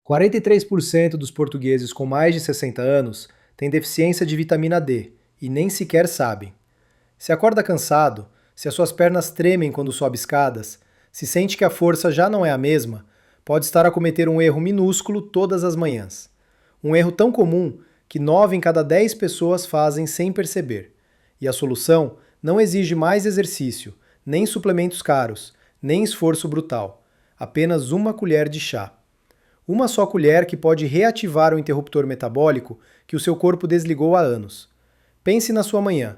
43% dos portugueses com mais de 60 anos têm deficiência de vitamina D e nem sequer sabem. Se acorda cansado, se as suas pernas tremem quando sobe escadas, se sente que a força já não é a mesma, pode estar a cometer um erro minúsculo todas as manhãs. Um erro tão comum que 9 em cada 10 pessoas fazem sem perceber. E a solução não exige mais exercício, nem suplementos caros, nem esforço brutal. Apenas uma colher de chá. Uma só colher que pode reativar o interruptor metabólico que o seu corpo desligou há anos. Pense na sua manhã.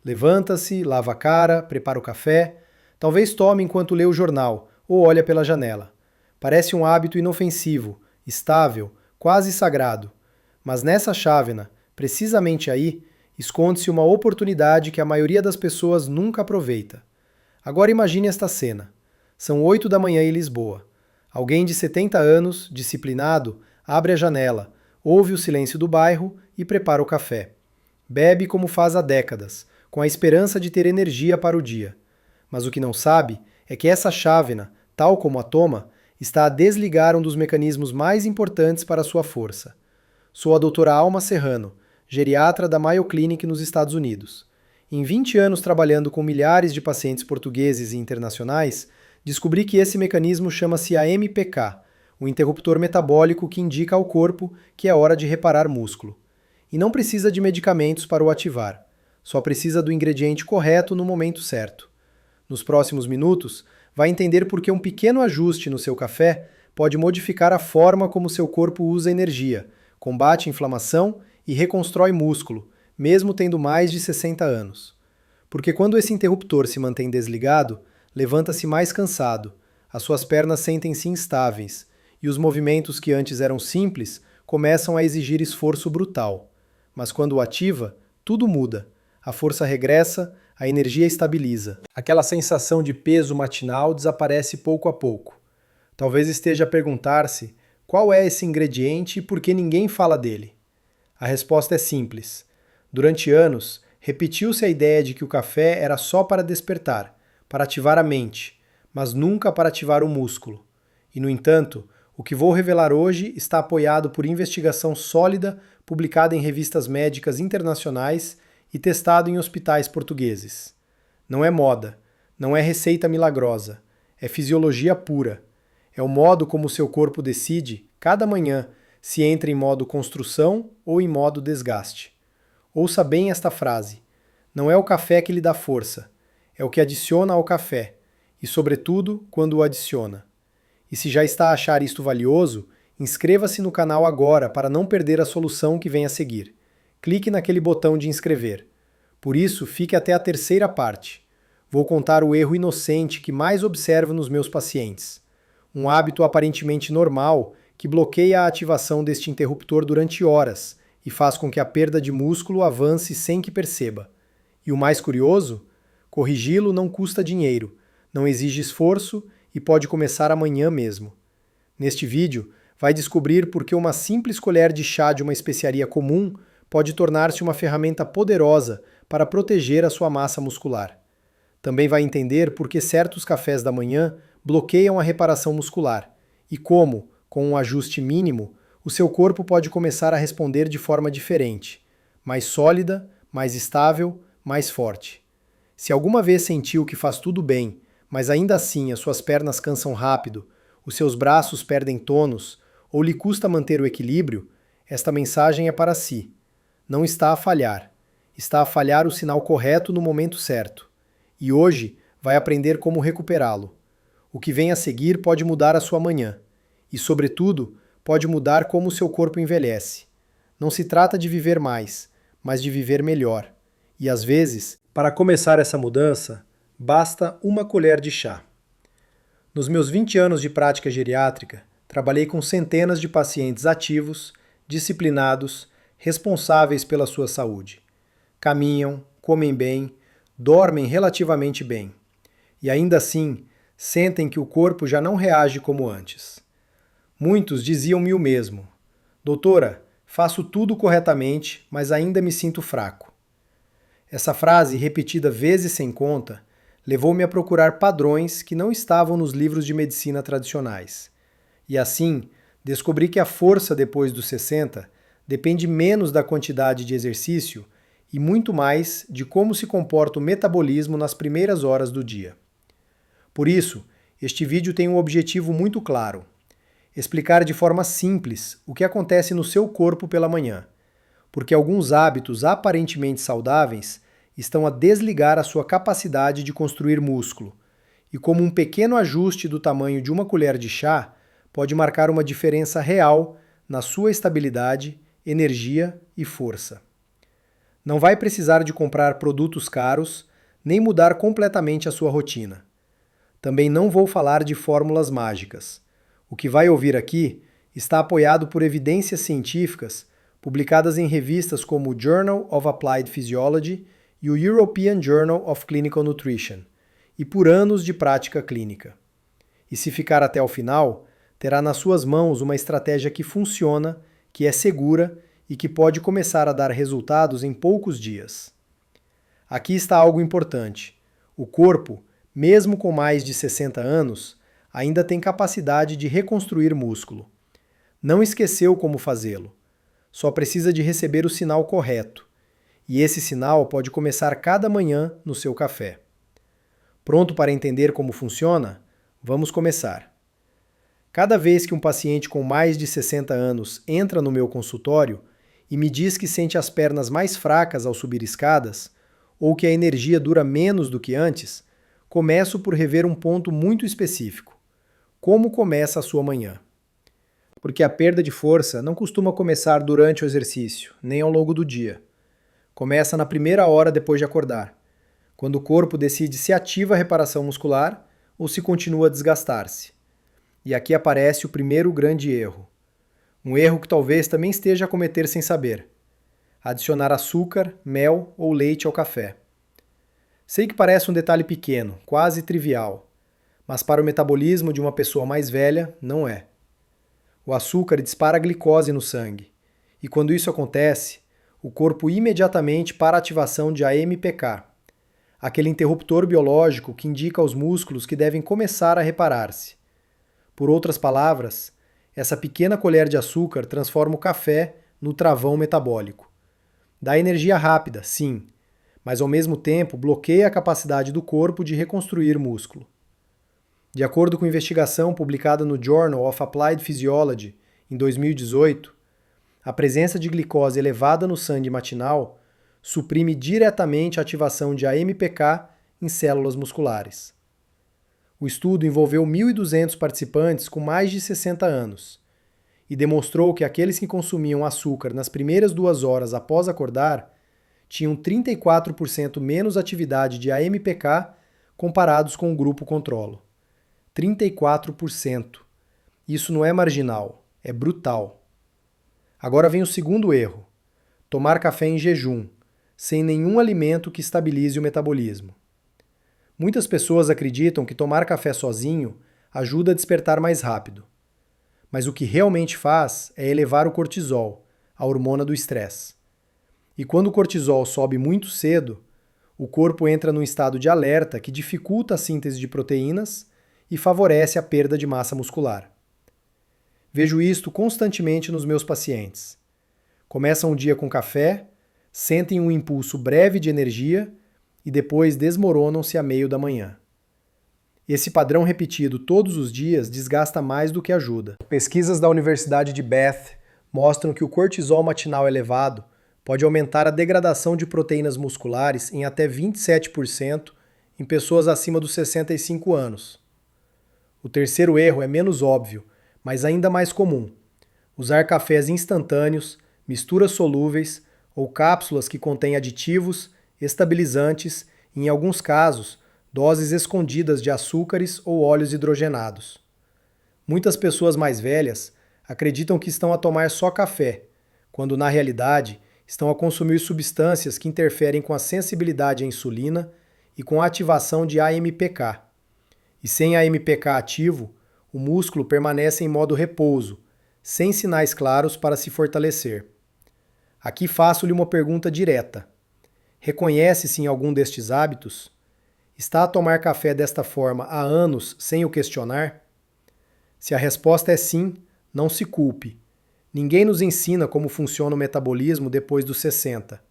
Levanta-se, lava a cara, prepara o café, talvez tome enquanto lê o jornal ou olha pela janela. Parece um hábito inofensivo, estável, quase sagrado. Mas nessa chávena, precisamente aí, esconde-se uma oportunidade que a maioria das pessoas nunca aproveita. Agora imagine esta cena. São 8 da manhã em Lisboa. Alguém de 70 anos, disciplinado, abre a janela, ouve o silêncio do bairro e prepara o café. Bebe como faz há décadas, com a esperança de ter energia para o dia. Mas o que não sabe é que essa chávena, tal como a toma, está a desligar um dos mecanismos mais importantes para a sua força. Sou a doutora Alma Serrano, geriatra da Mayo Clinic nos Estados Unidos. Em 20 anos trabalhando com milhares de pacientes portugueses e internacionais, descobri que esse mecanismo chama-se AMPK, o interruptor metabólico que indica ao corpo que é hora de reparar músculo. E não precisa de medicamentos para o ativar, só precisa do ingrediente correto no momento certo. Nos próximos minutos, vai entender por que um pequeno ajuste no seu café pode modificar a forma como seu corpo usa energia, combate inflamação e reconstrói músculo, mesmo tendo mais de 60 anos. Porque quando esse interruptor se mantém desligado, levanta-se mais cansado, as suas pernas sentem-se instáveis, e os movimentos que antes eram simples começam a exigir esforço brutal. Mas quando o ativa, tudo muda. A força regressa, a energia estabiliza. Aquela sensação de peso matinal desaparece pouco a pouco. Talvez esteja a perguntar-se qual é esse ingrediente e por que ninguém fala dele. A resposta é simples. Durante anos, repetiu-se a ideia de que o café era só para despertar, para ativar a mente, mas nunca para ativar o músculo. E, no entanto, o que vou revelar hoje está apoiado por investigação sólida publicada em revistas médicas internacionais e testado em hospitais portugueses. Não é moda, não é receita milagrosa, é fisiologia pura. É o modo como o seu corpo decide, cada manhã, se entra em modo construção ou em modo desgaste. Ouça bem esta frase. Não é o café que lhe dá força, é o que adiciona ao café, e sobretudo quando o adiciona. E se já está a achar isto valioso, inscreva-se no canal agora para não perder a solução que vem a seguir. Clique naquele botão de inscrever. Por isso, fique até a terceira parte. Vou contar o erro inocente que mais observo nos meus pacientes. Um hábito aparentemente normal que bloqueia a ativação deste interruptor durante horas e faz com que a perda de músculo avance sem que perceba. E o mais curioso? Corrigi-lo não custa dinheiro, não exige esforço e pode começar amanhã mesmo. Neste vídeo, vai descobrir por que uma simples colher de chá de uma especiaria comum pode tornar-se uma ferramenta poderosa para proteger a sua massa muscular. Também vai entender por que certos cafés da manhã bloqueiam a reparação muscular e como, com um ajuste mínimo, o seu corpo pode começar a responder de forma diferente, mais sólida, mais estável, mais forte. Se alguma vez sentiu que faz tudo bem, mas ainda assim as suas pernas cansam rápido, os seus braços perdem tônus ou lhe custa manter o equilíbrio, esta mensagem é para si. Não está a falhar. Está a falhar o sinal correto no momento certo. E hoje vai aprender como recuperá-lo. O que vem a seguir pode mudar a sua manhã. E, sobretudo, pode mudar como o seu corpo envelhece. Não se trata de viver mais, mas de viver melhor. E, às vezes, para começar essa mudança, basta uma colher de chá. Nos meus 20 anos de prática geriátrica, trabalhei com centenas de pacientes ativos, disciplinados, responsáveis pela sua saúde. Caminham, comem bem, dormem relativamente bem. E ainda assim, sentem que o corpo já não reage como antes. Muitos diziam-me o mesmo. Doutora, faço tudo corretamente, mas ainda me sinto fraco. Essa frase, repetida vezes sem conta, levou-me a procurar padrões que não estavam nos livros de medicina tradicionais. E assim, Descobri que a força depois dos 60 depende menos da quantidade de exercício e muito mais de como se comporta o metabolismo nas primeiras horas do dia. Por isso, este vídeo tem um objetivo muito claro: explicar de forma simples o que acontece no seu corpo pela manhã, porque alguns hábitos aparentemente saudáveis estão a desligar a sua capacidade de construir músculo, e como um pequeno ajuste do tamanho de uma colher de chá pode marcar uma diferença real na sua estabilidade, energia e força. Não vai precisar de comprar produtos caros, nem mudar completamente a sua rotina. Também não vou falar de fórmulas mágicas. O que vai ouvir aqui está apoiado por evidências científicas publicadas em revistas como o Journal of Applied Physiology e o European Journal of Clinical Nutrition, e por anos de prática clínica. E se ficar até o final, terá nas suas mãos uma estratégia que funciona, que é segura e que pode começar a dar resultados em poucos dias. Aqui está algo importante. O corpo, mesmo com mais de 60 anos, ainda tem capacidade de reconstruir músculo. Não esqueceu como fazê-lo. Só precisa de receber o sinal correto. E esse sinal pode começar cada manhã no seu café. Pronto para entender como funciona? Vamos começar. Cada vez que um paciente com mais de 60 anos entra no meu consultório e me diz que sente as pernas mais fracas ao subir escadas, ou que a energia dura menos do que antes, começo por rever um ponto muito específico: como começa a sua manhã. Porque a perda de força não costuma começar durante o exercício, nem ao longo do dia. Começa na primeira hora depois de acordar, quando o corpo decide se ativa a reparação muscular ou se continua a desgastar-se. E aqui aparece o primeiro grande erro. Um erro que talvez também esteja a cometer sem saber: adicionar açúcar, mel ou leite ao café. Sei que parece um detalhe pequeno, quase trivial, mas para o metabolismo de uma pessoa mais velha, não é. O açúcar dispara a glicose no sangue, e quando isso acontece, o corpo imediatamente para a ativação de AMPK, aquele interruptor biológico que indica aos músculos que devem começar a reparar-se. Por outras palavras, essa pequena colher de açúcar transforma o café no travão metabólico. Dá energia rápida, sim, mas ao mesmo tempo bloqueia a capacidade do corpo de reconstruir músculo. De acordo com investigação publicada no Journal of Applied Physiology em 2018, a presença de glicose elevada no sangue matinal suprime diretamente a ativação de AMPK em células musculares. O estudo envolveu 1.200 participantes com mais de 60 anos e demonstrou que aqueles que consumiam açúcar nas primeiras 2 horas após acordar tinham 34% menos atividade de AMPK comparados com o grupo controlo. 34%. Isso não é marginal, é brutal. Agora vem o segundo erro: tomar café em jejum, sem nenhum alimento que estabilize o metabolismo. Muitas pessoas acreditam que tomar café sozinho ajuda a despertar mais rápido. Mas o que realmente faz é elevar o cortisol, a hormona do estresse. E quando o cortisol sobe muito cedo, o corpo entra num estado de alerta que dificulta a síntese de proteínas e favorece a perda de massa muscular. Vejo isto constantemente nos meus pacientes. Começam o dia com café, sentem um impulso breve de energia e depois desmoronam-se a meio da manhã. Esse padrão repetido todos os dias desgasta mais do que ajuda. Pesquisas da Universidade de Bath mostram que o cortisol matinal elevado pode aumentar a degradação de proteínas musculares em até 27% em pessoas acima dos 65 anos. O terceiro erro é menos óbvio, mas ainda mais comum: usar cafés instantâneos, misturas solúveis ou cápsulas que contêm aditivos, estabilizantes e, em alguns casos, doses escondidas de açúcares ou óleos hidrogenados. Muitas pessoas mais velhas acreditam que estão a tomar só café, quando na realidade estão a consumir substâncias que interferem com a sensibilidade à insulina e com a ativação de AMPK. E sem AMPK ativo, o músculo permanece em modo repouso, sem sinais claros para se fortalecer. Aqui faço-lhe uma pergunta direta: reconhece-se em algum destes hábitos? Está a tomar café desta forma há anos sem o questionar? Se a resposta é sim, Não se culpe. Ninguém nos ensina como funciona o metabolismo depois dos 60.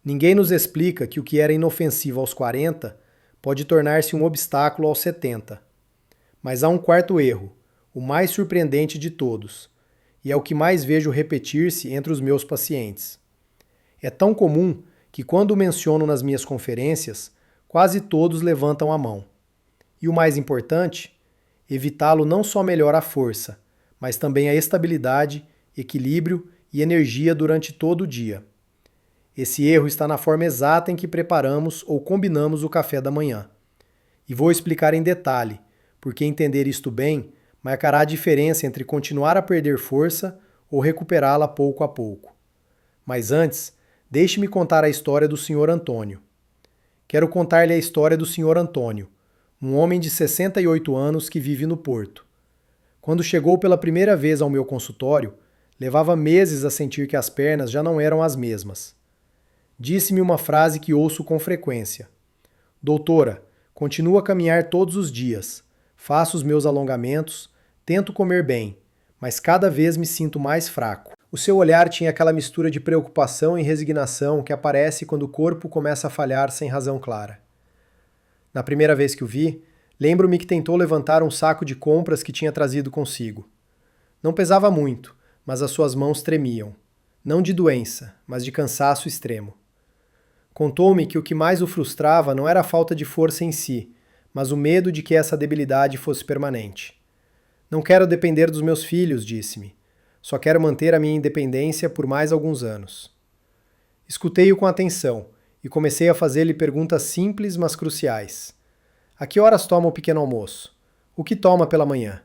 Ninguém nos explica que o que era inofensivo aos 40 pode tornar-se um obstáculo aos 70. Mas há um quarto erro, o mais surpreendente de todos, e é o que mais vejo repetir-se entre os meus pacientes. É tão comum que quando o menciono nas minhas conferências, quase todos levantam a mão. E o mais importante, evitá-lo não só melhora a força, mas também a estabilidade, equilíbrio e energia durante todo o dia. Esse erro está na forma exata em que preparamos ou combinamos o café da manhã. E vou explicar em detalhe, porque entender isto bem marcará a diferença entre continuar a perder força ou recuperá-la pouco a pouco. Mas antes, deixe-me contar a história do Sr. Antônio. Quero contar-lhe a história do Sr. Antônio, um homem de 68 anos que vive no Porto. Quando chegou pela primeira vez ao meu consultório, levava meses a sentir que as pernas já não eram as mesmas. Disse-me uma frase que ouço com frequência. Doutora, continuo a caminhar todos os dias, faço os meus alongamentos, tento comer bem, mas cada vez me sinto mais fraco. O seu olhar tinha aquela mistura de preocupação e resignação que aparece quando o corpo começa a falhar sem razão clara. Na primeira vez que o vi, lembro-me que tentou levantar um saco de compras que tinha trazido consigo. Não pesava muito, mas as suas mãos tremiam. Não de doença, mas de cansaço extremo. Contou-me que o que mais o frustrava não era a falta de força em si, mas o medo de que essa debilidade fosse permanente. Não quero depender dos meus filhos, disse-me. Só quero manter a minha independência por mais alguns anos. Escutei-o com atenção e comecei a fazer-lhe perguntas simples, mas cruciais. A que horas toma o pequeno almoço? O que toma pela manhã?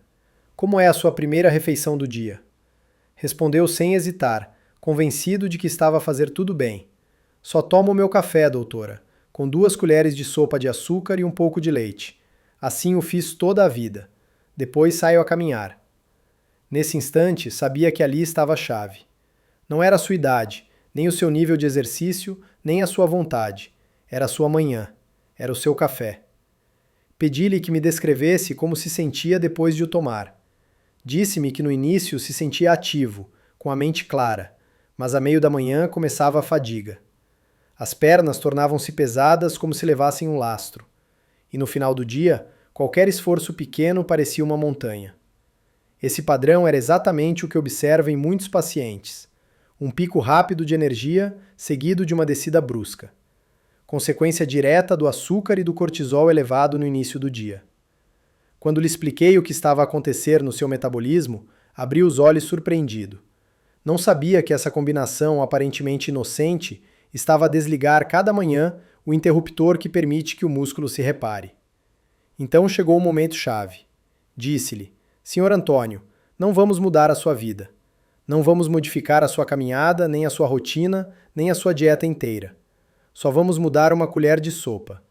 Como é a sua primeira refeição do dia? Respondeu sem hesitar, convencido de que estava a fazer tudo bem. Só tomo o meu café, doutora, com 2 colheres de sopa de açúcar e um pouco de leite. Assim o fiz toda a vida. Depois saio a caminhar. Nesse instante, sabia que ali estava a chave. Não era a sua idade, nem o seu nível de exercício, nem a sua vontade. Era a sua manhã. Era o seu café. Pedi-lhe que me descrevesse como se sentia depois de o tomar. Disse-me que no início se sentia ativo, com a mente clara, mas a meio da manhã começava a fadiga. As pernas tornavam-se pesadas como se levassem um lastro. E no final do dia, qualquer esforço pequeno parecia uma montanha. Esse padrão era exatamente o que observo em muitos pacientes. Um pico rápido de energia, seguido de uma descida brusca. Consequência direta do açúcar e do cortisol elevado no início do dia. Quando lhe expliquei o que estava a acontecer no seu metabolismo, abriu os olhos surpreendido. Não sabia que essa combinação aparentemente inocente estava a desligar cada manhã o interruptor que permite que o músculo se repare. Então chegou o momento-chave. Disse-lhe: Senhor Antônio, não vamos mudar a sua vida. Não vamos modificar a sua caminhada, nem a sua rotina, nem a sua dieta inteira. Só vamos mudar uma colher de sopa.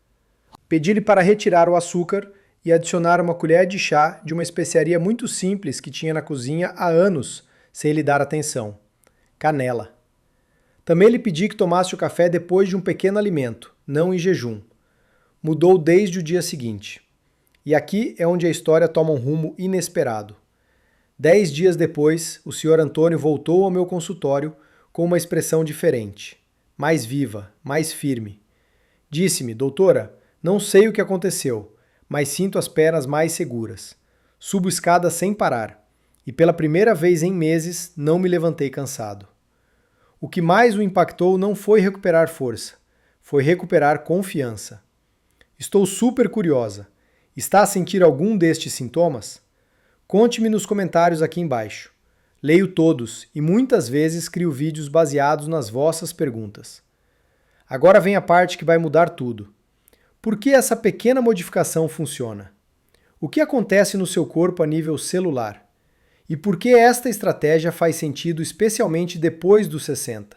Pedi-lhe para retirar o açúcar e adicionar uma colher de chá de uma especiaria muito simples que tinha na cozinha há anos, sem lhe dar atenção: canela. Também lhe pedi que tomasse o café depois de um pequeno alimento, não em jejum. Mudou desde o dia seguinte. E aqui é onde a história toma um rumo inesperado. 10 dias depois, o Sr. Antônio voltou ao meu consultório com uma expressão diferente, mais viva, mais firme. Disse-me: doutora, não sei o que aconteceu, mas sinto as pernas mais seguras. Subo escada sem parar. E pela primeira vez em meses, não me levantei cansado. O que mais o impactou não foi recuperar força, foi recuperar confiança. Estou super curiosa. Está a sentir algum destes sintomas? Conte-me nos comentários aqui embaixo. Leio todos e muitas vezes crio vídeos baseados nas vossas perguntas. Agora vem a parte que vai mudar tudo. Por que essa pequena modificação funciona? O que acontece no seu corpo a nível celular? E por que esta estratégia faz sentido especialmente depois dos 60?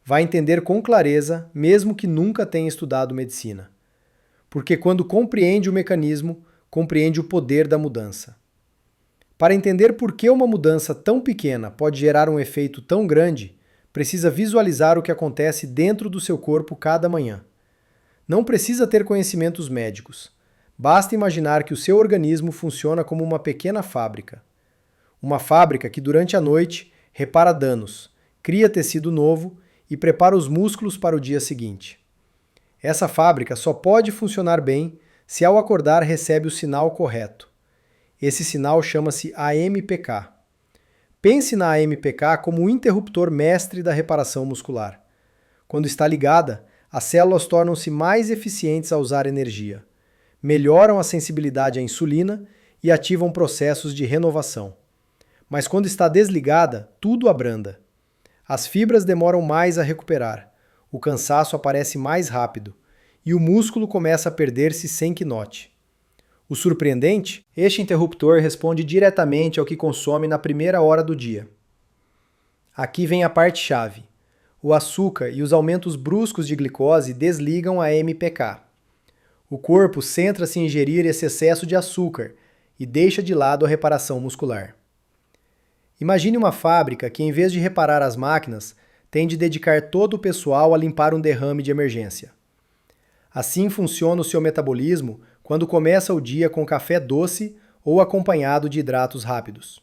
Vai entender com clareza, mesmo que nunca tenha estudado medicina. Porque quando compreende o mecanismo, compreende o poder da mudança. Para entender por que uma mudança tão pequena pode gerar um efeito tão grande, precisa visualizar o que acontece dentro do seu corpo cada manhã. Não precisa ter conhecimentos médicos. Basta imaginar que o seu organismo funciona como uma pequena fábrica. Uma fábrica que durante a noite repara danos, cria tecido novo e prepara os músculos para o dia seguinte. Essa fábrica só pode funcionar bem se ao acordar recebe o sinal correto. Esse sinal chama-se AMPK. Pense na AMPK como o interruptor mestre da reparação muscular. Quando está ligada, as células tornam-se mais eficientes a usar energia, melhoram a sensibilidade à insulina e ativam processos de renovação. Mas quando está desligada, tudo abranda. As fibras demoram mais a recuperar, o cansaço aparece mais rápido e o músculo começa a perder-se sem que note. O surpreendente? Este interruptor responde diretamente ao que consome na primeira hora do dia. Aqui vem a parte-chave. O açúcar e os aumentos bruscos de glicose desligam a MPK. O corpo centra-se em ingerir esse excesso de açúcar e deixa de lado a reparação muscular. Imagine uma fábrica que, em vez de reparar as máquinas, tem de dedicar todo o pessoal a limpar um derrame de emergência. Assim funciona o seu metabolismo quando começa o dia com café doce ou acompanhado de hidratos rápidos.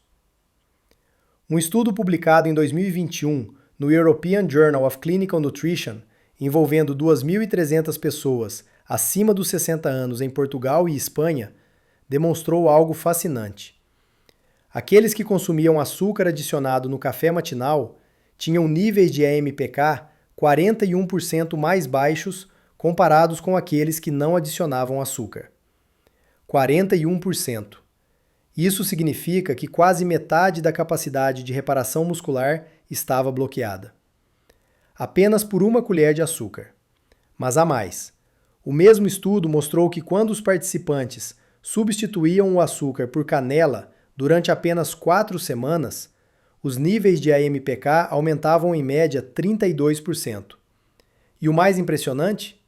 Um estudo publicado em 2021 no European Journal of Clinical Nutrition, envolvendo 2.300 pessoas acima dos 60 anos em Portugal e Espanha, demonstrou algo fascinante. Aqueles que consumiam açúcar adicionado no café matinal tinham níveis de AMPK 41% mais baixos comparados com aqueles que não adicionavam açúcar. 41%. Isso significa que quase metade da capacidade de reparação muscular estava bloqueada. Apenas por uma colher de açúcar. Mas há mais. O mesmo estudo mostrou que quando os participantes substituíam o açúcar por canela durante apenas 4 semanas, os níveis de AMPK aumentavam em média 32%. E o mais impressionante?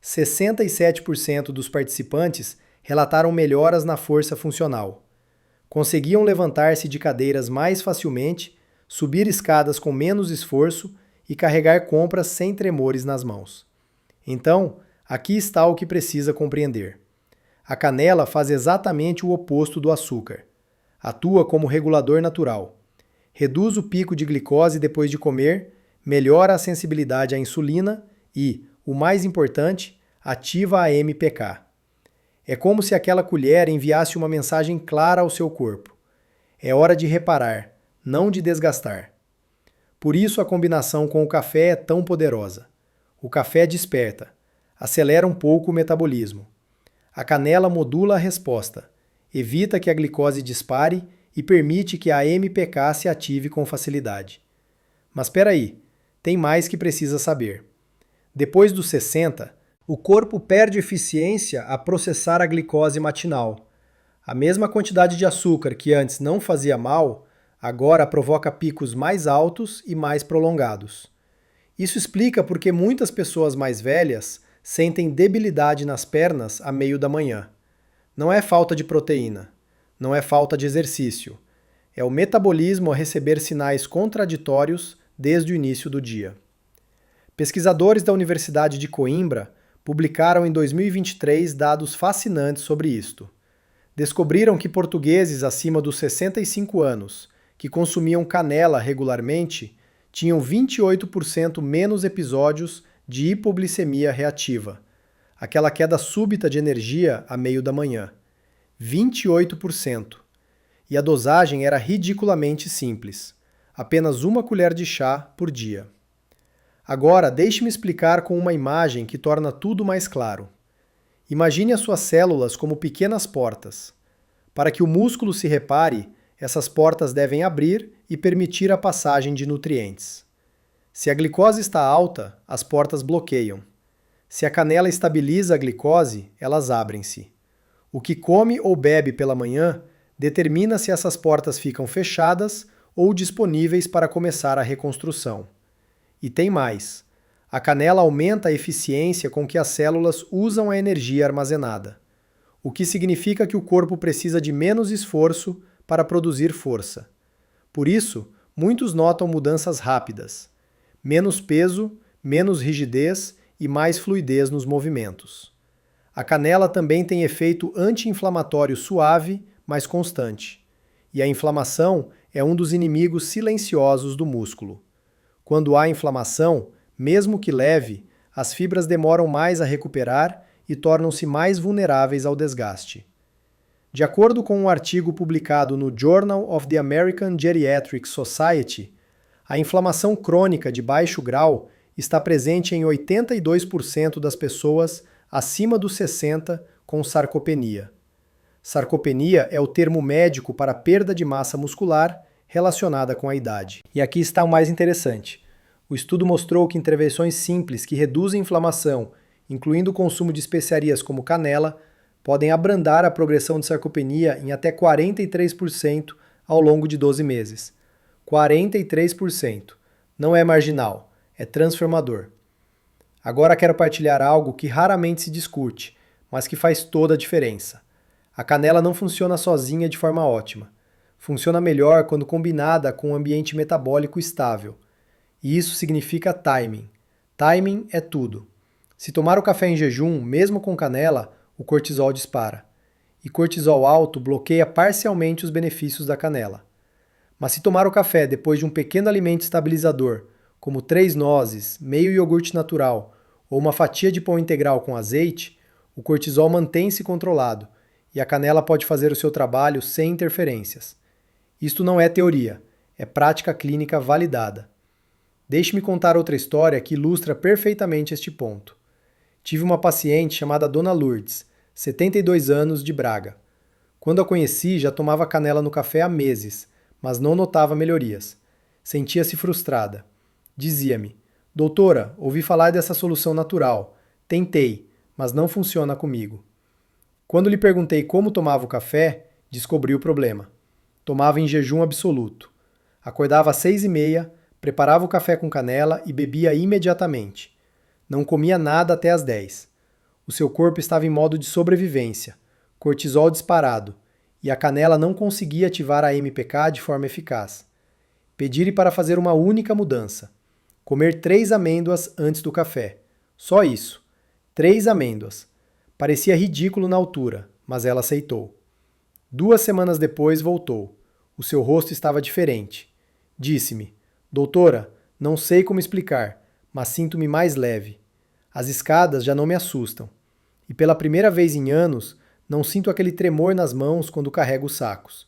67% dos participantes relataram melhoras na força funcional. Conseguiam levantar-se de cadeiras mais facilmente, subir escadas com menos esforço e carregar compras sem tremores nas mãos. Então, aqui está o que precisa compreender. A canela faz exatamente o oposto do açúcar. Atua como regulador natural. Reduz o pico de glicose depois de comer, melhora a sensibilidade à insulina e, o mais importante, ativa a MPK. É como se aquela colher enviasse uma mensagem clara ao seu corpo. É hora de reparar, não de desgastar. Por isso a combinação com o café é tão poderosa. O café desperta, acelera um pouco o metabolismo. A canela modula a resposta, evita que a glicose dispare e permite que a MPK se ative com facilidade. Mas espera aí, tem mais que precisa saber. Depois dos 60, o corpo perde eficiência a processar a glicose matinal. A mesma quantidade de açúcar que antes não fazia mal, agora provoca picos mais altos e mais prolongados. Isso explica por que muitas pessoas mais velhas sentem debilidade nas pernas a meio da manhã. Não é falta de proteína, não é falta de exercício, é o metabolismo a receber sinais contraditórios desde o início do dia. Pesquisadores da Universidade de Coimbra publicaram em 2023 dados fascinantes sobre isto. Descobriram que portugueses acima dos 65 anos, que consumiam canela regularmente, tinham 28% menos episódios de hipoglicemia reativa, aquela queda súbita de energia a meio da manhã. 28%. E a dosagem era ridiculamente simples. Apenas uma colher de chá por dia. Agora, deixe-me explicar com uma imagem que torna tudo mais claro. Imagine as suas células como pequenas portas. Para que o músculo se repare, essas portas devem abrir e permitir a passagem de nutrientes. Se a glicose está alta, as portas bloqueiam. Se a canela estabiliza a glicose, elas abrem-se. O que come ou bebe pela manhã determina se essas portas ficam fechadas ou disponíveis para começar a reconstrução. E tem mais. A canela aumenta a eficiência com que as células usam a energia armazenada, o que significa que o corpo precisa de menos esforço para produzir força. Por isso, muitos notam mudanças rápidas. Menos peso, menos rigidez e mais fluidez nos movimentos. A canela também tem efeito anti-inflamatório suave, mas constante. e a inflamação é um dos inimigos silenciosos do músculo. Quando há inflamação, mesmo que leve, as fibras demoram mais a recuperar e tornam-se mais vulneráveis ao desgaste. De acordo com um artigo publicado no Journal of the American Geriatric Society, a inflamação crônica de baixo grau está presente em 82% das pessoas acima dos 60 com sarcopenia. Sarcopenia é o termo médico para perda de massa muscular relacionada com a idade. E aqui está o mais interessante. O estudo mostrou que intervenções simples que reduzem inflamação, incluindo o consumo de especiarias como canela, podem abrandar a progressão de sarcopenia em até 43% ao longo de 12 meses. 43%. Não é marginal, é transformador. Agora quero partilhar algo que raramente se discute, mas que faz toda a diferença. A canela não funciona sozinha de forma ótima. Funciona melhor quando combinada com um ambiente metabólico estável. E isso significa timing. Timing é tudo. Se tomar o café em jejum, mesmo com canela, o cortisol dispara. E cortisol alto bloqueia parcialmente os benefícios da canela. Mas se tomar o café depois de um pequeno alimento estabilizador, como 3 nozes, meio iogurte natural ou uma fatia de pão integral com azeite, o cortisol mantém-se controlado e a canela pode fazer o seu trabalho sem interferências. Isto não é teoria, é prática clínica validada. Deixe-me contar outra história que ilustra perfeitamente este ponto. Tive uma paciente chamada Dona Lourdes, 72 anos, de Braga. Quando a conheci, já tomava canela no café há meses, mas não notava melhorias. Sentia-se frustrada. Dizia-me: doutora, ouvi falar dessa solução natural. Tentei, mas não funciona comigo. Quando lhe perguntei como tomava o café, descobri o problema. Tomava em jejum absoluto. Acordava às 6h30, preparava o café com canela e bebia imediatamente. Não comia nada até às 10. O seu corpo estava em modo de sobrevivência, cortisol disparado, e a canela não conseguia ativar a MPK de forma eficaz. Pedi-lhe para fazer uma única mudança: comer 3 amêndoas antes do café. Só isso. 3 amêndoas. Parecia ridículo na altura, mas ela aceitou. 2 semanas depois voltou. O seu rosto estava diferente. Disse-me: doutora, não sei como explicar, mas sinto-me mais leve. As escadas já não me assustam. E pela primeira vez em anos, não sinto aquele tremor nas mãos quando carrego os sacos.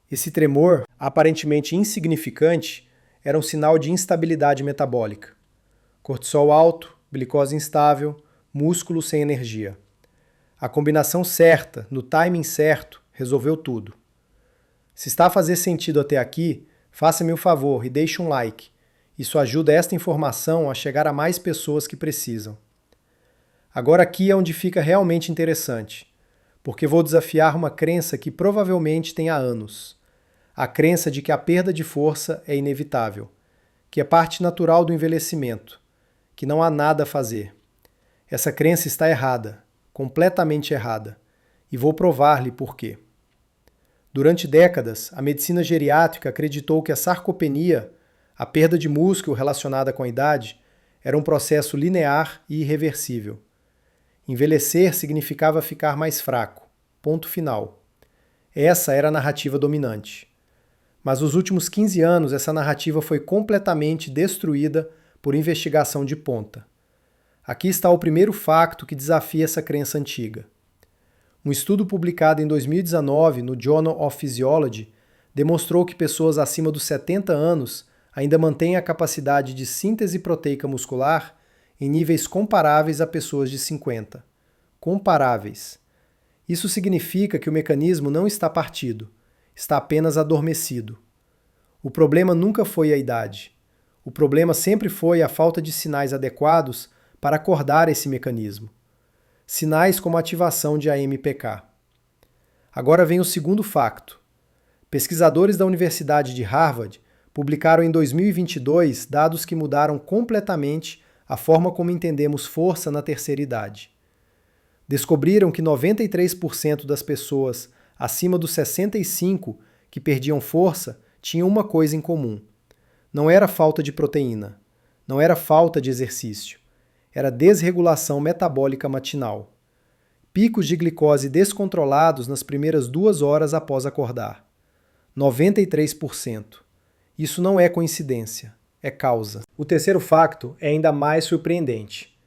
Esse tremor, aparentemente insignificante, era um sinal de instabilidade metabólica. Cortisol alto, glicose instável, músculo sem energia. A combinação certa, no timing certo, resolveu tudo. Se está a fazer sentido até aqui, faça-me um favor e deixe um like. Isso ajuda esta informação a chegar a mais pessoas que precisam. Agora aqui é onde fica realmente interessante, porque vou desafiar uma crença que provavelmente tem há anos. A crença de que a perda de força é inevitável, que é parte natural do envelhecimento, que não há nada a fazer. Essa crença está errada, completamente errada, e vou provar-lhe por quê. Durante décadas, a medicina geriátrica acreditou que a sarcopenia, a perda de músculo relacionada com a idade, era um processo linear e irreversível. Envelhecer significava ficar mais fraco. Ponto final. Essa era a narrativa dominante. Mas nos últimos 15 anos, essa narrativa foi completamente destruída por investigação de ponta. Aqui está o primeiro facto que desafia essa crença antiga. Um estudo publicado em 2019 no Journal of Physiology demonstrou que pessoas acima dos 70 anos ainda mantêm a capacidade de síntese proteica muscular em níveis comparáveis a pessoas de 50. Comparáveis. Isso significa que o mecanismo não está partido, está apenas adormecido. O problema nunca foi a idade. O problema sempre foi a falta de sinais adequados para acordar esse mecanismo. Sinais como a ativação de AMPK. Agora vem o segundo facto. Pesquisadores da Universidade de Harvard publicaram em 2022 dados que mudaram completamente a forma como entendemos força na terceira idade. Descobriram que 93% das pessoas acima dos 65 que perdiam força tinham uma coisa em comum. Não era falta de proteína, não era falta de exercício, era desregulação metabólica matinal. Picos de glicose descontrolados nas primeiras 2 horas após acordar. 93%. Isso não é coincidência, é causa. O terceiro facto é ainda mais surpreendente.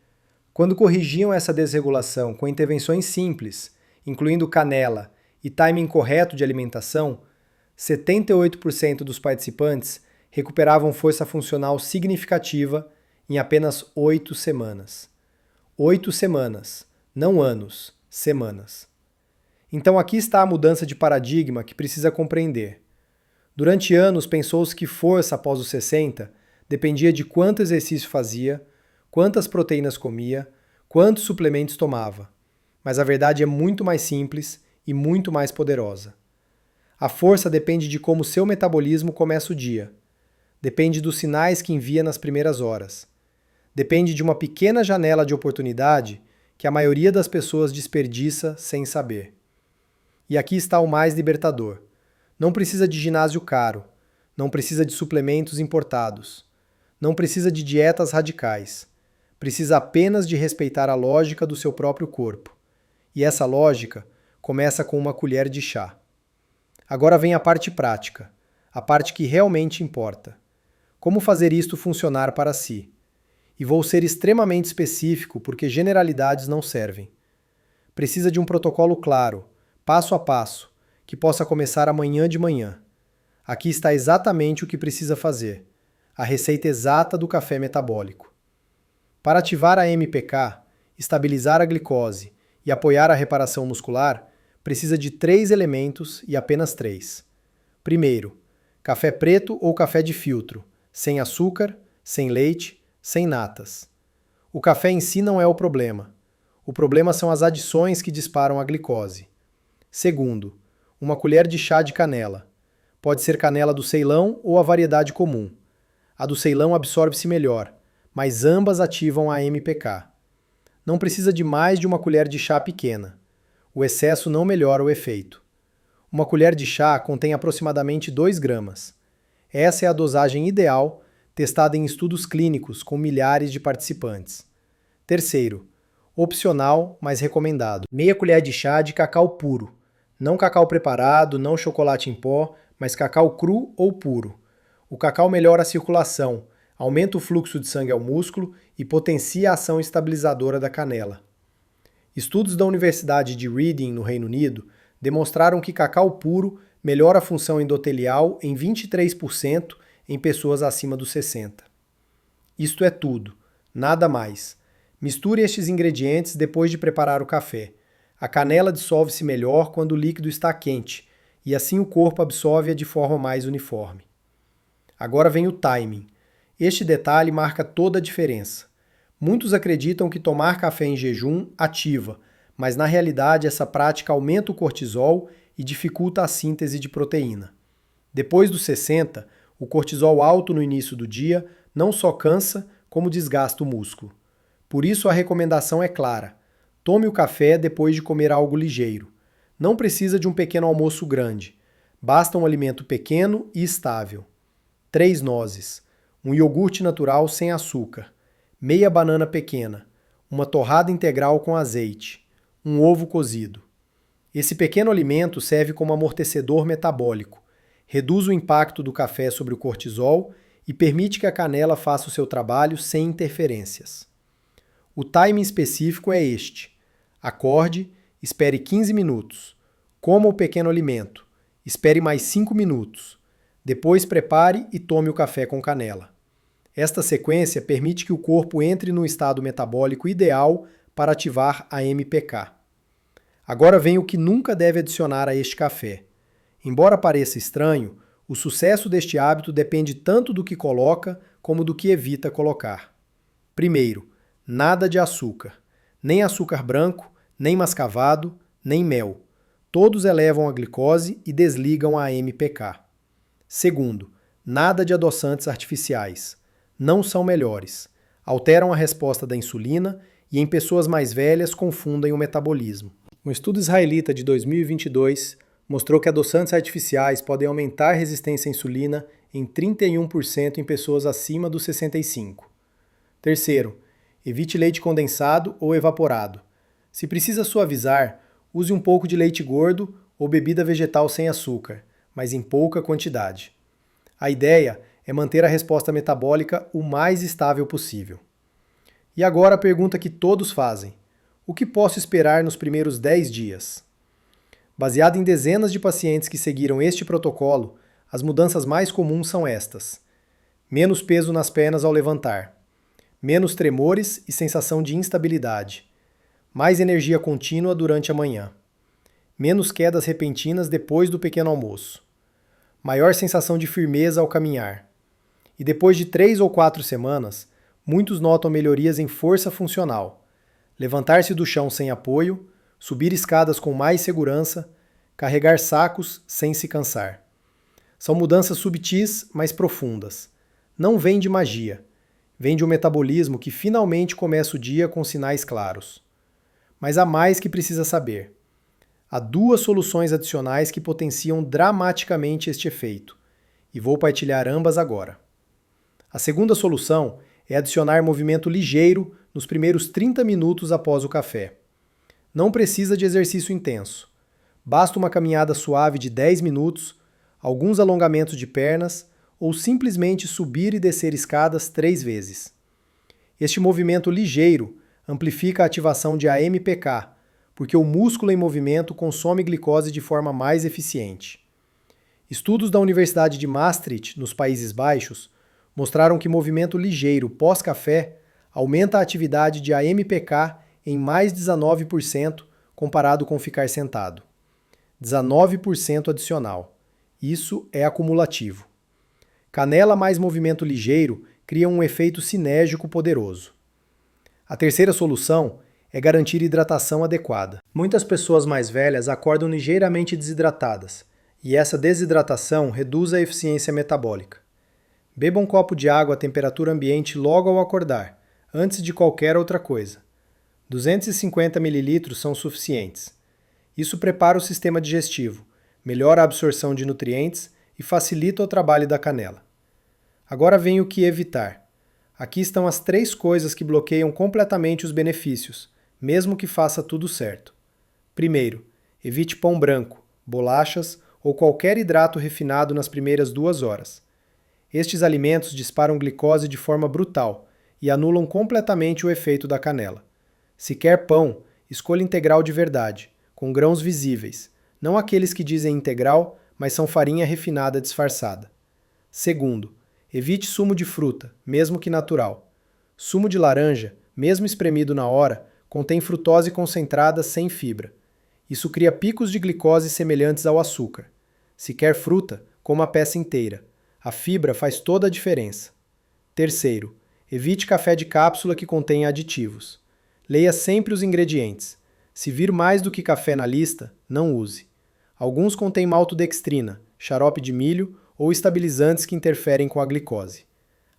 Quando corrigiam essa desregulação com intervenções simples, incluindo canela e timing correto de alimentação, 78% dos participantes recuperavam força funcional significativa em apenas 8 semanas. 8 semanas, não anos, semanas. Então aqui está a mudança de paradigma que precisa compreender. Durante anos pensou-se que força após os 60 dependia de quanto exercício fazia, quantas proteínas comia, quantos suplementos tomava. Mas a verdade é muito mais simples e muito mais poderosa. A força depende de como seu metabolismo começa o dia. Depende dos sinais que envia nas primeiras horas. Depende de uma pequena janela de oportunidade que a maioria das pessoas desperdiça sem saber. E aqui está o mais libertador. Não precisa de ginásio caro, não precisa de suplementos importados, não precisa de dietas radicais. Precisa apenas de respeitar a lógica do seu próprio corpo. E essa lógica começa com uma colher de chá. Agora vem a parte prática, a parte que realmente importa. Como fazer isto funcionar para si? E vou ser extremamente específico porque generalidades não servem. Precisa de um protocolo claro, passo a passo, que possa começar amanhã de manhã. Aqui está exatamente o que precisa fazer, a receita exata do café metabólico. Para ativar a MPK, estabilizar a glicose e apoiar a reparação muscular, precisa de 3 elementos e apenas 3. Primeiro, café preto ou café de filtro, sem açúcar, sem leite, sem natas. O café em si não é o problema. O problema são as adições que disparam a glicose. Segundo, uma colher de chá de canela. Pode ser canela do Ceilão ou a variedade comum. A do Ceilão absorve-se melhor, mas ambas ativam a MPK. Não precisa de mais de uma colher de chá pequena. O excesso não melhora o efeito. Uma colher de chá contém aproximadamente 2 gramas. Essa é a dosagem ideal, testada em estudos clínicos com milhares de participantes. Terceiro, opcional, mas recomendado. Meia colher de chá de cacau puro. Não cacau preparado, não chocolate em pó, mas cacau cru ou puro. O cacau melhora a circulação, aumenta o fluxo de sangue ao músculo e potencia a ação estabilizadora da canela. Estudos da Universidade de Reading, no Reino Unido, demonstraram que cacau puro melhora a função endotelial em 23% em pessoas acima dos 60. Isto é tudo, nada mais. Misture estes ingredientes depois de preparar o café. A canela dissolve-se melhor quando o líquido está quente, e assim o corpo absorve-a de forma mais uniforme. Agora vem o timing. Este detalhe marca toda a diferença. Muitos acreditam que tomar café em jejum ativa, mas na realidade essa prática aumenta o cortisol e dificulta a síntese de proteína. Depois dos 60, o cortisol alto no início do dia não só cansa, como desgasta o músculo. Por isso a recomendação é clara. Tome o café depois de comer algo ligeiro. Não precisa de um pequeno almoço grande. Basta um alimento pequeno e estável. 3 nozes, um iogurte natural sem açúcar, meia banana pequena, uma torrada integral com azeite, um ovo cozido. Esse pequeno alimento serve como amortecedor metabólico, reduz o impacto do café sobre o cortisol e permite que a canela faça o seu trabalho sem interferências. O timing específico é este. Acorde, espere 15 minutos. Coma o pequeno alimento. Espere mais 5 minutos. Depois prepare e tome o café com canela. Esta sequência permite que o corpo entre no estado metabólico ideal para ativar a MPK. Agora vem o que nunca deve adicionar a este café. Embora pareça estranho, o sucesso deste hábito depende tanto do que coloca como do que evita colocar. Primeiro, nada de açúcar. Nem açúcar branco, nem mascavado, nem mel. Todos elevam a glicose e desligam a MPK. Segundo, nada de adoçantes artificiais. Não são melhores. Alteram a resposta da insulina e em pessoas mais velhas confundem o metabolismo. Um estudo israelita de 2022 mostrou que adoçantes artificiais podem aumentar a resistência à insulina em 31% em pessoas acima dos 65. Terceiro, evite leite condensado ou evaporado. Se precisa suavizar, use um pouco de leite gordo ou bebida vegetal sem açúcar, mas em pouca quantidade. A ideia é manter a resposta metabólica o mais estável possível. E agora a pergunta que todos fazem: o que posso esperar nos primeiros 10 dias? Baseado em dezenas de pacientes que seguiram este protocolo, as mudanças mais comuns são estas: menos peso nas pernas ao levantar, menos tremores e sensação de instabilidade, mais energia contínua durante a manhã, menos quedas repentinas depois do pequeno almoço, maior sensação de firmeza ao caminhar. E depois de 3 ou 4 semanas, muitos notam melhorias em força funcional, levantar-se do chão sem apoio, subir escadas com mais segurança, carregar sacos sem se cansar. São mudanças subtis, mas profundas. Não vem de magia. Vem de um metabolismo que finalmente começa o dia com sinais claros. Mas há mais que precisa saber. Há 2 soluções adicionais que potenciam dramaticamente este efeito, e vou partilhar ambas agora. A segunda solução é adicionar movimento ligeiro nos primeiros 30 minutos após o café. Não precisa de exercício intenso. Basta uma caminhada suave de 10 minutos, alguns alongamentos de pernas ou simplesmente subir e descer escadas 3 vezes. Este movimento ligeiro amplifica a ativação de AMPK, porque o músculo em movimento consome glicose de forma mais eficiente. Estudos da Universidade de Maastricht, nos Países Baixos, mostraram que movimento ligeiro pós-café aumenta a atividade de AMPK em mais 19% comparado com ficar sentado. 19% adicional. Isso é acumulativo. Canela mais movimento ligeiro cria um efeito sinérgico poderoso. A terceira solução é garantir hidratação adequada. Muitas pessoas mais velhas acordam ligeiramente desidratadas, e essa desidratação reduz a eficiência metabólica. Beba um copo de água à temperatura ambiente logo ao acordar, antes de qualquer outra coisa. 250 ml são suficientes. Isso prepara o sistema digestivo, melhora a absorção de nutrientes e facilita o trabalho da canela. Agora vem o que evitar. Aqui estão as 3 coisas que bloqueiam completamente os benefícios, mesmo que faça tudo certo. Primeiro, evite pão branco, bolachas ou qualquer hidrato refinado nas primeiras 2 horas. Estes alimentos disparam glicose de forma brutal e anulam completamente o efeito da canela. Se quer pão, escolha integral de verdade, com grãos visíveis, não aqueles que dizem integral, mas são farinha refinada disfarçada. Segundo, evite sumo de fruta, mesmo que natural. Sumo de laranja, mesmo espremido na hora, contém frutose concentrada sem fibra. Isso cria picos de glicose semelhantes ao açúcar. Se quer fruta, coma a peça inteira. A fibra faz toda a diferença. Terceiro, evite café de cápsula que contenha aditivos. Leia sempre os ingredientes. Se vir mais do que café na lista, não use. Alguns contêm maltodextrina, xarope de milho ou estabilizantes que interferem com a glicose.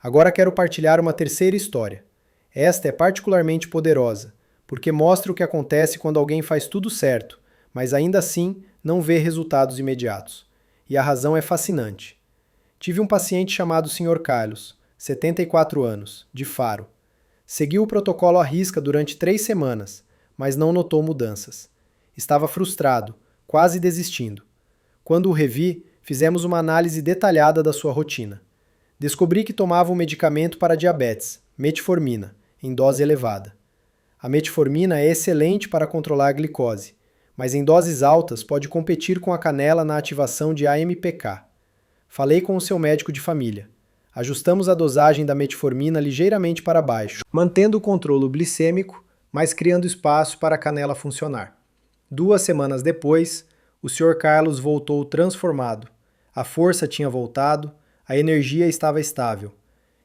Agora quero partilhar uma terceira história. Esta é particularmente poderosa, porque mostra o que acontece quando alguém faz tudo certo, mas ainda assim não vê resultados imediatos. E a razão é fascinante. Tive um paciente chamado Sr. Carlos, 74 anos, de Faro. Seguiu o protocolo à risca durante 3 semanas, mas não notou mudanças. Estava frustrado, quase desistindo. Quando o revi, fizemos uma análise detalhada da sua rotina. Descobri que tomava um medicamento para diabetes, metformina, em dose elevada. A metformina é excelente para controlar a glicose, mas em doses altas pode competir com a canela na ativação de AMPK. Falei com o seu médico de família. Ajustamos a dosagem da metformina ligeiramente para baixo, mantendo o controle glicêmico, mas criando espaço para a canela funcionar. 2 semanas depois, o Sr. Carlos voltou transformado. A força tinha voltado, a energia estava estável.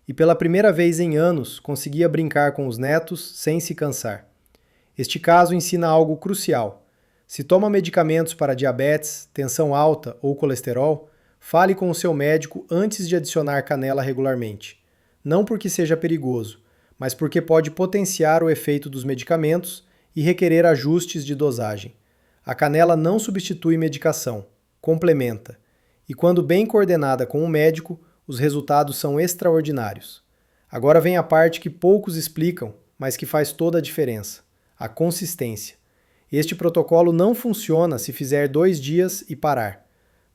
E pela primeira vez em anos, conseguia brincar com os netos sem se cansar. Este caso ensina algo crucial. Se toma medicamentos para diabetes, tensão alta ou colesterol, fale com o seu médico antes de adicionar canela regularmente. Não porque seja perigoso, mas porque pode potenciar o efeito dos medicamentos e requerer ajustes de dosagem. A canela não substitui medicação, complementa. E quando bem coordenada com o médico, os resultados são extraordinários. Agora vem a parte que poucos explicam, mas que faz toda a diferença: a consistência. Este protocolo não funciona se fizer 2 dias e parar.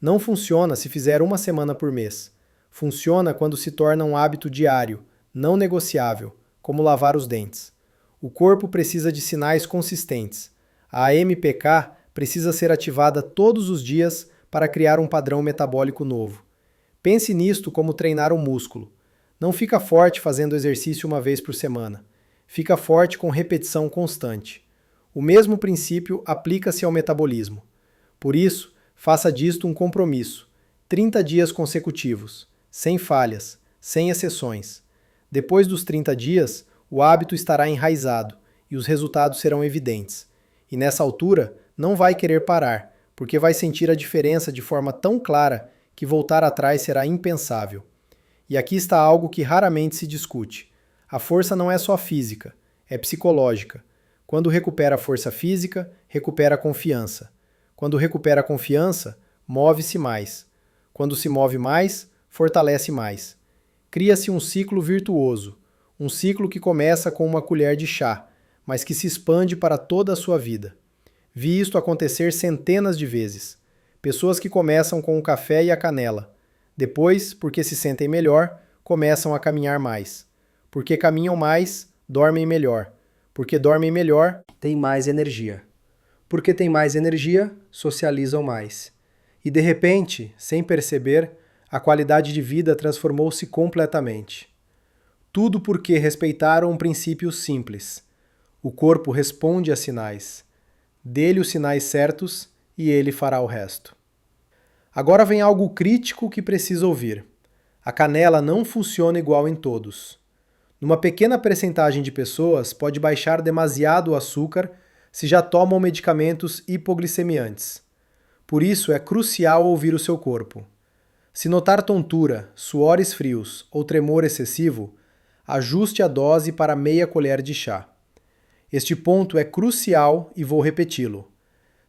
Não funciona se fizer uma semana por mês. Funciona quando se torna um hábito diário, não negociável, como lavar os dentes. O corpo precisa de sinais consistentes. A AMPK precisa ser ativada todos os dias para criar um padrão metabólico novo. Pense nisto como treinar um músculo. Não fica forte fazendo exercício uma vez por semana. Fica forte com repetição constante. O mesmo princípio aplica-se ao metabolismo. Por isso, faça disto um compromisso. 30 dias consecutivos, sem falhas, sem exceções. Depois dos 30 dias, o hábito estará enraizado e os resultados serão evidentes. E nessa altura, não vai querer parar, porque vai sentir a diferença de forma tão clara que voltar atrás será impensável. E aqui está algo que raramente se discute. A força não é só física, é psicológica. Quando recupera a força física, recupera a confiança. Quando recupera a confiança, move-se mais. Quando se move mais, fortalece mais. Cria-se um ciclo virtuoso, um ciclo que começa com uma colher de chá, mas que se expande para toda a sua vida. Vi isto acontecer centenas de vezes. Pessoas que começam com o café e a canela. Depois, porque se sentem melhor, começam a caminhar mais. Porque caminham mais, dormem melhor. Porque dormem melhor, têm mais energia. Porque têm mais energia, socializam mais. E de repente, sem perceber, a qualidade de vida transformou-se completamente. Tudo porque respeitaram um princípio simples. O corpo responde a sinais. Dê-lhe os sinais certos e ele fará o resto. Agora vem algo crítico que precisa ouvir. A canela não funciona igual em todos. Numa pequena percentagem de pessoas pode baixar demasiado o açúcar se já tomam medicamentos hipoglicemiantes. Por isso é crucial ouvir o seu corpo. Se notar tontura, suores frios ou tremor excessivo, ajuste a dose para meia colher de chá. Este ponto é crucial e vou repeti-lo.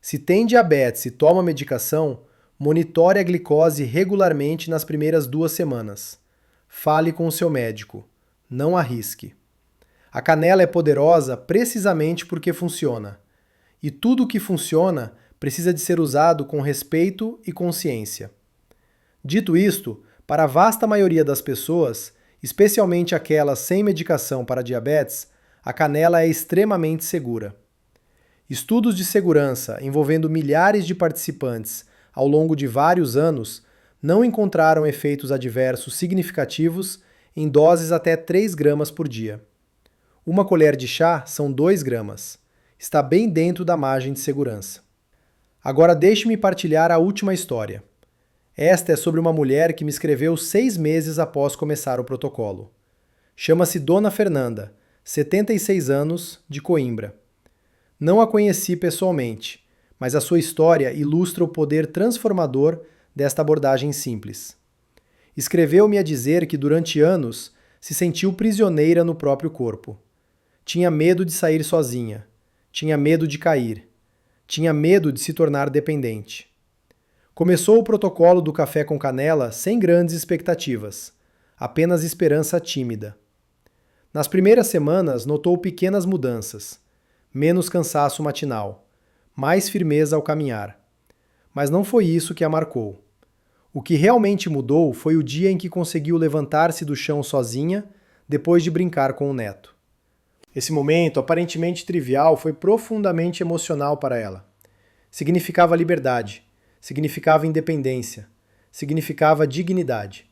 Se tem diabetes e toma medicação, monitore a glicose regularmente nas primeiras 2 semanas. Fale com o seu médico. Não arrisque. A canela é poderosa precisamente porque funciona. E tudo o que funciona precisa de ser usado com respeito e consciência. Dito isto, para a vasta maioria das pessoas, especialmente aquelas sem medicação para diabetes, a canela é extremamente segura. Estudos de segurança envolvendo milhares de participantes ao longo de vários anos não encontraram efeitos adversos significativos em doses até 3 gramas por dia. Uma colher de chá são 2 gramas. Está bem dentro da margem de segurança. Agora deixe-me partilhar a última história. Esta é sobre uma mulher que me escreveu 6 meses após começar o protocolo. Chama-se Dona Fernanda, 76 anos, de Coimbra. Não a conheci pessoalmente, mas a sua história ilustra o poder transformador desta abordagem simples. Escreveu-me a dizer que durante anos se sentiu prisioneira no próprio corpo. Tinha medo de sair sozinha, tinha medo de cair, tinha medo de se tornar dependente. Começou o protocolo do café com canela sem grandes expectativas, apenas esperança tímida. Nas primeiras semanas notou pequenas mudanças, menos cansaço matinal, mais firmeza ao caminhar. Mas não foi isso que a marcou. O que realmente mudou foi o dia em que conseguiu levantar-se do chão sozinha, depois de brincar com o neto. Esse momento, aparentemente trivial, foi profundamente emocional para ela. Significava liberdade, significava independência, significava dignidade.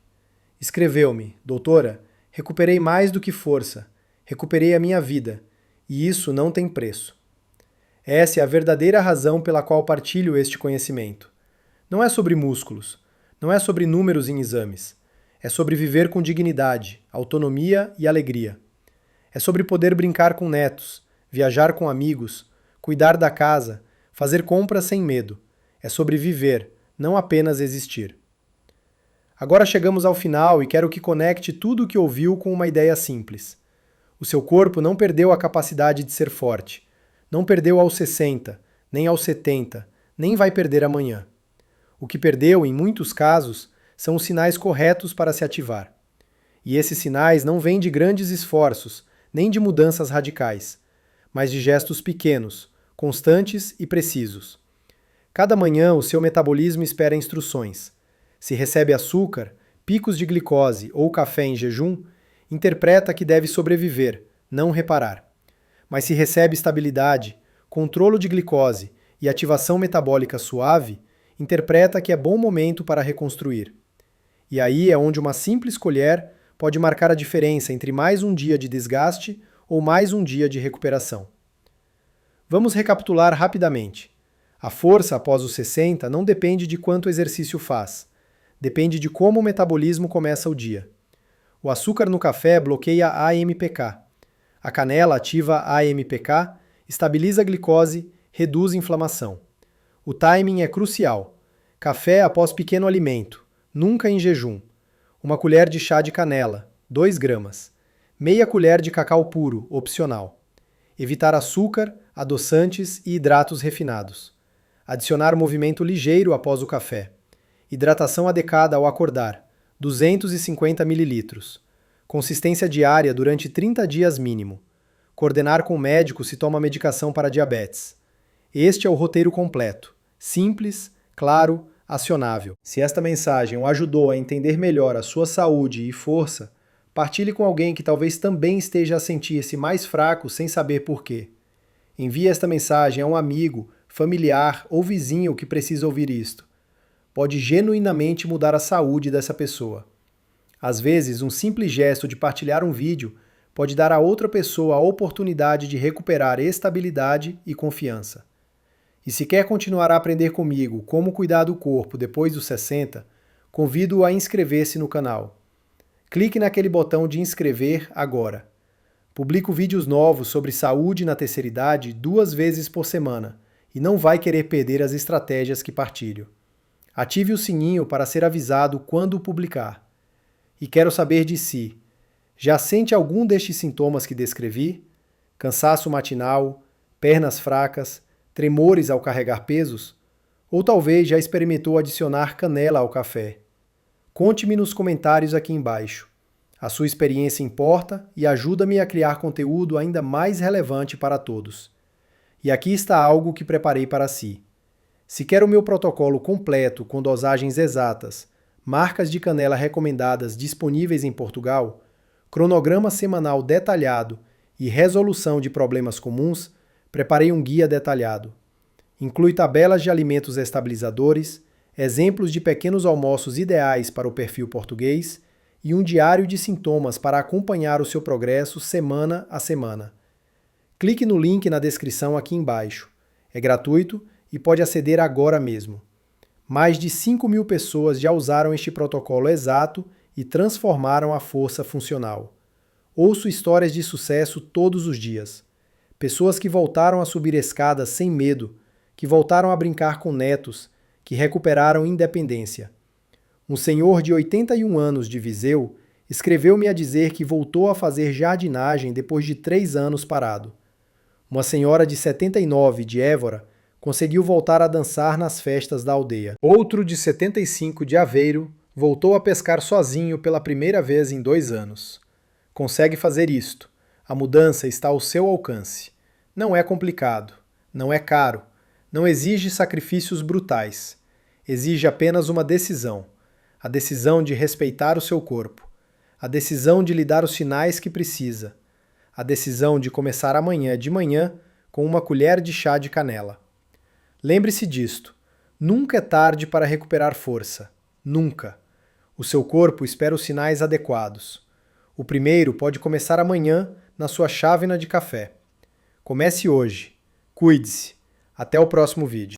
Escreveu-me: doutora, recuperei mais do que força, recuperei a minha vida, e isso não tem preço. Essa é a verdadeira razão pela qual partilho este conhecimento. Não é sobre músculos, não é sobre números em exames. É sobre viver com dignidade, autonomia e alegria. É sobre poder brincar com netos, viajar com amigos, cuidar da casa, fazer compras sem medo. É sobre viver, não apenas existir. Agora chegamos ao final e quero que conecte tudo o que ouviu com uma ideia simples. O seu corpo não perdeu a capacidade de ser forte. Não perdeu aos 60, nem aos 70, nem vai perder amanhã. O que perdeu, em muitos casos, são os sinais corretos para se ativar. E esses sinais não vêm de grandes esforços, nem de mudanças radicais, mas de gestos pequenos, constantes e precisos. Cada manhã o seu metabolismo espera instruções. Se recebe açúcar, picos de glicose ou café em jejum, interpreta que deve sobreviver, não reparar. Mas se recebe estabilidade, controlo de glicose e ativação metabólica suave, interpreta que é bom momento para reconstruir. E aí é onde uma simples colher pode marcar a diferença entre mais um dia de desgaste ou mais um dia de recuperação. Vamos recapitular rapidamente. A força após os 60 não depende de quanto exercício faz. Depende de como o metabolismo começa o dia. O açúcar no café bloqueia a AMPK. A canela ativa a AMPK, estabiliza a glicose, reduz a inflamação. O timing é crucial. Café após pequeno alimento, nunca em jejum. Uma colher de chá de canela, 2 gramas. Meia colher de cacau puro, opcional. Evitar açúcar, adoçantes e hidratos refinados. Adicionar movimento ligeiro após o café. Hidratação adequada ao acordar, 250 ml. Consistência diária durante 30 dias mínimo. Coordenar com o médico se toma medicação para diabetes. Este é o roteiro completo. Simples, claro, acionável. Se esta mensagem o ajudou a entender melhor a sua saúde e força, partilhe com alguém que talvez também esteja a sentir-se mais fraco sem saber por quê. Envie esta mensagem a um amigo, familiar ou vizinho que precisa ouvir isto. Pode genuinamente mudar a saúde dessa pessoa. Às vezes, um simples gesto de partilhar um vídeo pode dar a outra pessoa a oportunidade de recuperar estabilidade e confiança. E se quer continuar a aprender comigo como cuidar do corpo depois dos 60, convido-o a inscrever-se no canal. Clique naquele botão de inscrever agora. Publico vídeos novos sobre saúde na terceira idade 2 vezes por semana e não vai querer perder as estratégias que partilho. Ative o sininho para ser avisado quando publicar. E quero saber de si. Já sente algum destes sintomas que descrevi? Cansaço matinal, pernas fracas, tremores ao carregar pesos? Ou talvez já experimentou adicionar canela ao café? Conte-me nos comentários aqui embaixo. A sua experiência importa e ajuda-me a criar conteúdo ainda mais relevante para todos. E aqui está algo que preparei para si. Se quer o meu protocolo completo com dosagens exatas, marcas de canela recomendadas disponíveis em Portugal, cronograma semanal detalhado e resolução de problemas comuns, preparei um guia detalhado. Inclui tabelas de alimentos estabilizadores, exemplos de pequenos almoços ideais para o perfil português e um diário de sintomas para acompanhar o seu progresso semana a semana. Clique no link na descrição aqui embaixo. É gratuito e pode aceder agora mesmo. Mais de 5.000 pessoas já usaram este protocolo exato e transformaram a força funcional. Ouço histórias de sucesso todos os dias. Pessoas que voltaram a subir escadas sem medo, que voltaram a brincar com netos, que recuperaram independência. Um senhor de 81 anos de Viseu escreveu-me a dizer que voltou a fazer jardinagem depois de 3 anos parado. Uma senhora de 79 de Évora conseguiu voltar a dançar nas festas da aldeia. Outro de 75 de Aveiro voltou a pescar sozinho pela primeira vez em 2 anos. Consegue fazer isto. A mudança está ao seu alcance. Não é complicado, não é caro, não exige sacrifícios brutais. Exige apenas uma decisão. A decisão de respeitar o seu corpo. A decisão de lhe dar os sinais que precisa. A decisão de começar amanhã de manhã com uma colher de chá de canela. Lembre-se disto. Nunca é tarde para recuperar força. Nunca. O seu corpo espera os sinais adequados. O primeiro pode começar amanhã na sua chávena de café. Comece hoje. Cuide-se. Até o próximo vídeo.